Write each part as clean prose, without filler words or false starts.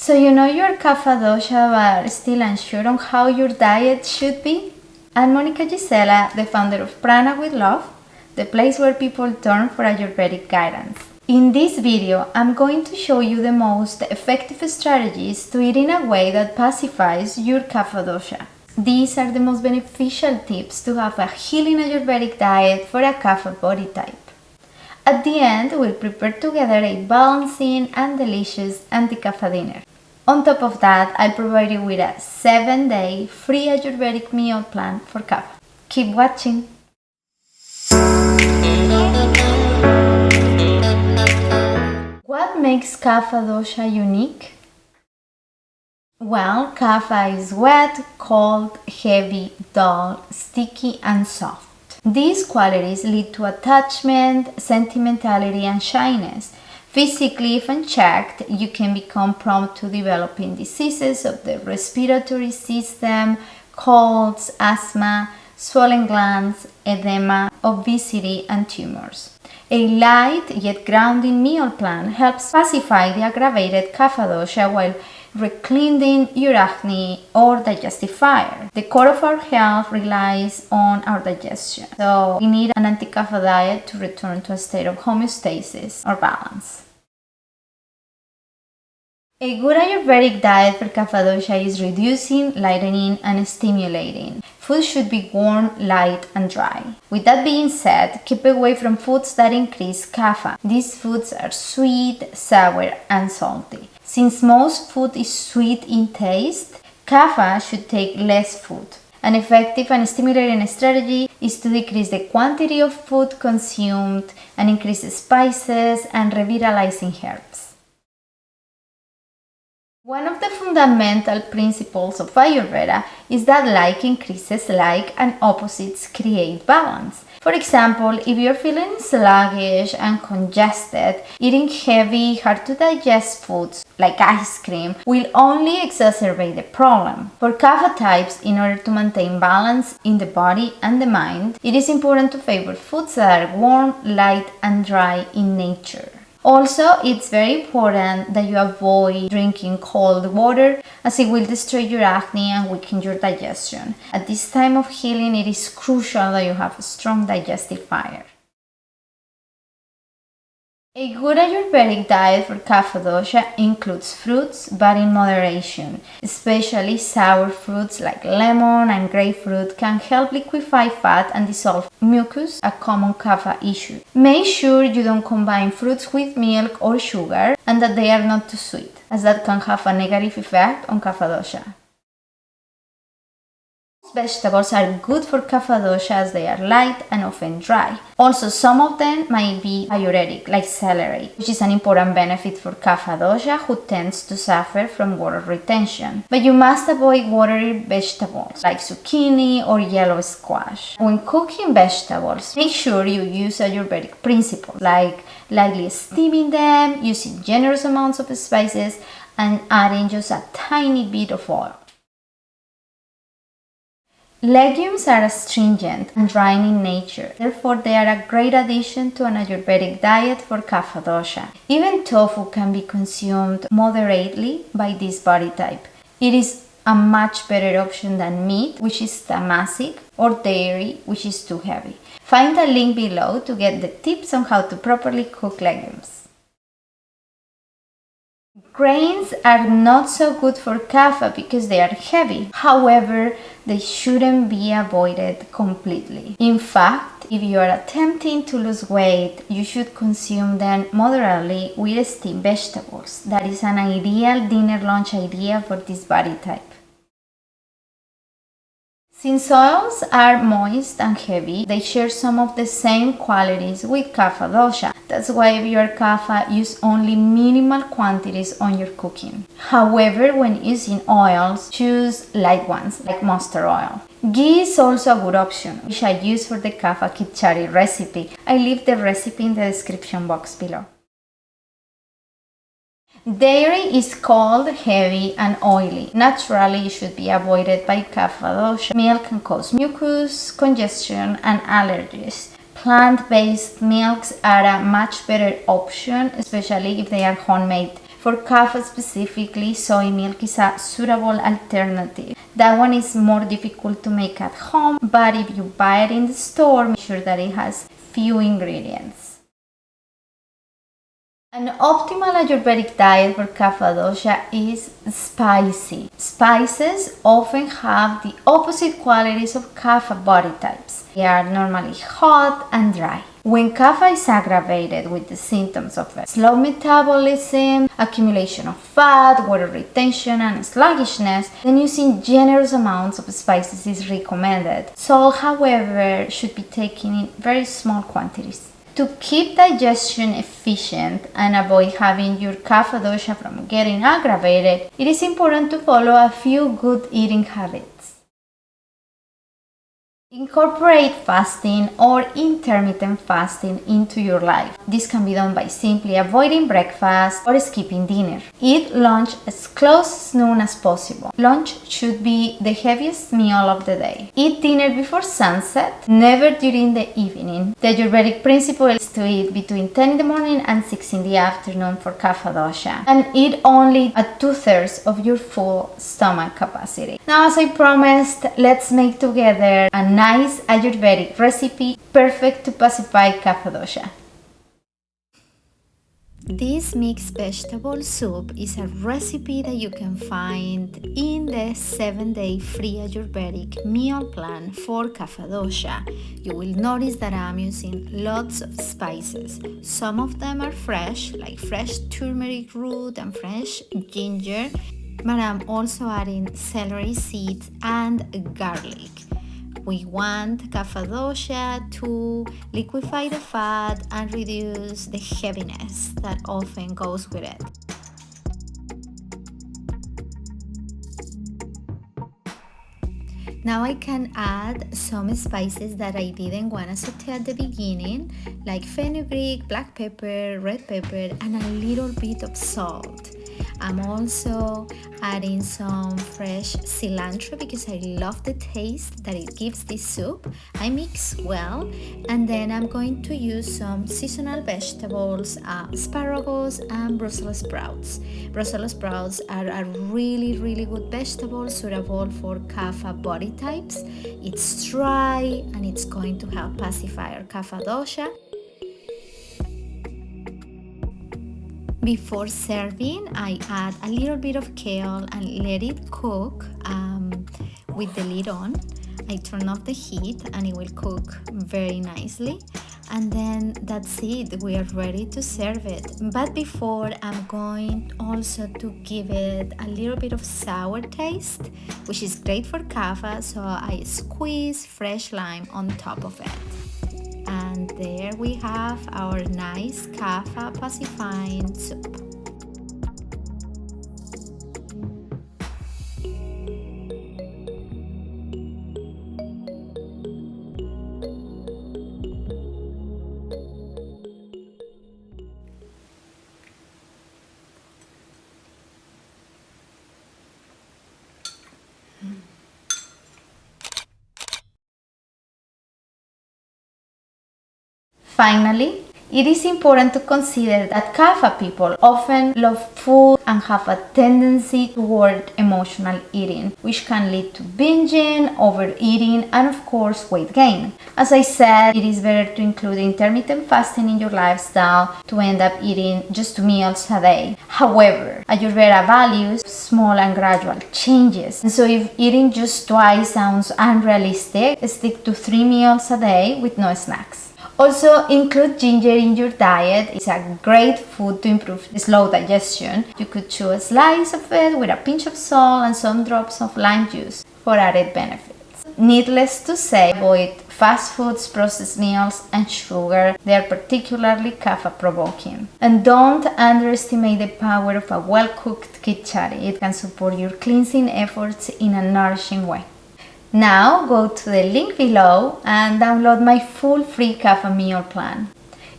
So you know your Kapha Dosha but still unsure on how your diet should be? I'm Monica Gisela, the founder of Prana with Love, the place where people turn for Ayurvedic guidance. In this video, I'm going to show you the most effective strategies to eat in a way that pacifies your Kapha Dosha. These are the most beneficial tips to have a healing Ayurvedic diet for a Kapha body type. At the end, we'll prepare together a balancing and delicious anti-Kapha dinner. On top of that, I'll provide you with a 7-day free Ayurvedic meal plan for Kapha. Keep watching! What makes Kapha Dosha unique? Well, Kapha is wet, cold, heavy, dull, sticky, and soft. These qualities lead to attachment, sentimentality, and shyness. Physically, if unchecked, you can become prone to developing diseases of the respiratory system, colds, asthma, swollen glands, edema, obesity, and tumors. A light yet grounding meal plan helps pacify the aggravated Kapha Dosha while recleaning your acne or digestive fire. The core of our health relies on our digestion, so we need an anti-Kapha diet to return to a state of homeostasis or balance. A good Ayurvedic diet for Kapha Dosha is reducing, lightening, and stimulating. Food should be warm, light, and dry. With that being said, keep away from foods that increase Kapha. These foods are sweet, sour, and salty. Since most food is sweet in taste, Kapha should take less food. An effective and stimulating strategy is to decrease the quantity of food consumed and increase spices and revitalizing herbs. One of the fundamental principles of Ayurveda is that like increases like and opposites create balance. For example, if you're feeling sluggish and congested, eating heavy, hard to digest foods like ice cream will only exacerbate the problem. For Kapha types, in order to maintain balance in the body and the mind, it is important to favor foods that are warm, light, and dry in nature. Also, it's very important that you avoid drinking cold water as it will destroy your acne and weaken your digestion. At this time of healing, it is crucial that you have a strong digestive fire. A good Ayurvedic diet for Kapha Dosha includes fruits, but in moderation. Especially sour fruits like lemon and grapefruit can help liquefy fat and dissolve mucus, a common Kapha issue. Make sure you don't combine fruits with milk or sugar and that they are not too sweet, as that can have a negative effect on Kapha Dosha. Vegetables are good for Kapha Dosha as they are light and often dry. Also, some of them might be diuretic, like celery, which is an important benefit for Kapha Dosha who tends to suffer from water retention. But you must avoid watery vegetables like zucchini or yellow squash. When cooking vegetables, make sure you use Ayurvedic principles like lightly steaming them, using generous amounts of spices, and adding just a tiny bit of oil. Legumes are astringent and drying in nature, therefore they are a great addition to an Ayurvedic diet for Kapha Dosha. Even tofu can be consumed moderately by this body type. It is a much better option than meat, which is tamasic, or dairy, which is too heavy. Find a link below to get the tips on how to properly cook legumes. Grains are not so good for Kapha because they are heavy. However, they shouldn't be avoided completely. In fact, if you are attempting to lose weight, you should consume them moderately with steamed vegetables. That is an ideal dinner lunch idea for this body type. Since oils are moist and heavy, they share some of the same qualities with Kapha Dosha. That's why if you are Kapha, use only minimal quantities on your cooking. However, when using oils, choose light ones like mustard oil. Ghee is also a good option, which I use for the Kapha khichdi recipe. I leave the recipe in the description box below. Dairy is cold, heavy, and oily. Naturally, it should be avoided by Kapha Dosha. Milk can cause mucus, congestion, and allergies. Plant-based milks are a much better option, especially if they are homemade For Kapha specifically, soy milk is a suitable alternative. That one is more difficult to make at home, but if you buy it in the store, make sure that it has few ingredients. An optimal Ayurvedic diet for Kapha Dosha is spicy. Spices often have the opposite qualities of Kapha body types. They are normally hot and dry. When Kapha is aggravated with the symptoms of slow metabolism, accumulation of fat, water retention, and sluggishness, then using generous amounts of spices is recommended. Salt, however, should be taken in very small quantities. To keep digestion efficient and avoid having your Kapha dosha from getting aggravated, it is important to follow a few good eating habits. Incorporate fasting or intermittent fasting into your life. This can be done by simply avoiding breakfast or skipping dinner. Eat lunch as close to noon as possible. Lunch should be the heaviest meal of the day. Eat dinner before sunset, never during the evening. The Ayurvedic principle is to eat between 10 in the morning and 6 in the afternoon for Kapha dosha, and eat only at 2/3 of your full stomach capacity. Now, as I promised, let's make together a nice Ayurvedic recipe perfect to pacify Kapha dosha. This mixed vegetable soup is a recipe that you can find in the 7-day free Ayurvedic meal plan for Kapha dosha. You will notice that I'm using lots of spices. Some of them are fresh, like fresh turmeric root and fresh ginger, but I'm also adding celery seeds and garlic. We want Kapha dosha to liquefy the fat and reduce the heaviness that often goes with it. Now I can add some spices that I didn't want to saute at the beginning, like fenugreek, black pepper, red pepper, and a little bit of salt. I'm also adding some fresh cilantro because I love the taste that it gives this soup. I mix well, and then I'm going to use some seasonal vegetables, asparagus and Brussels sprouts. Brussels sprouts are a really good vegetable suitable for Kapha body types. It's dry and it's going to help pacify our Kapha dosha. Before serving, I add a little bit of kale and let it cook with the lid on. I turn off the heat and it will cook very nicely. And then that's it, we are ready to serve it. But before, I'm going also to give it a little bit of sour taste, which is great for Kapha, so I squeeze fresh lime on top of it. And there we have our nice Kapha-pacifying soup. Finally, it is important to consider that Kapha people often love food and have a tendency toward emotional eating, which can lead to binging, overeating, and of course weight gain. As I said, it is better to include intermittent fasting in your lifestyle to end up eating just 2 meals a day. However, Ayurveda values small and gradual changes, and so if eating just twice sounds unrealistic, stick to 3 meals a day with no snacks. Also, include ginger in your diet. It's a great food to improve slow digestion. You could chew a slice of it with a pinch of salt and some drops of lime juice for added benefits. Needless to say, avoid fast foods, processed meals, and sugar. They are particularly Kapha-provoking. And don't underestimate the power of a well-cooked khichdi. It can support your cleansing efforts in a nourishing way. Now go to the link below and download my full free Kapha meal plan.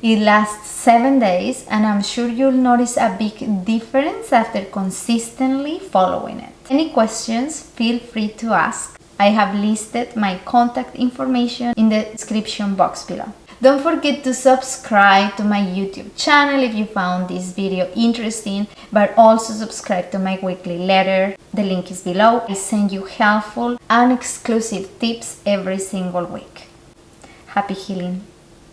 It lasts 7 days and I'm sure you'll notice a big difference after consistently following it. Any questions, feel free to ask. I have listed my contact information in the description box below. Don't forget to subscribe to my YouTube channel if you found this video interesting, but also subscribe to my weekly letter. The link is below. I send you helpful and exclusive tips every single week. Happy healing!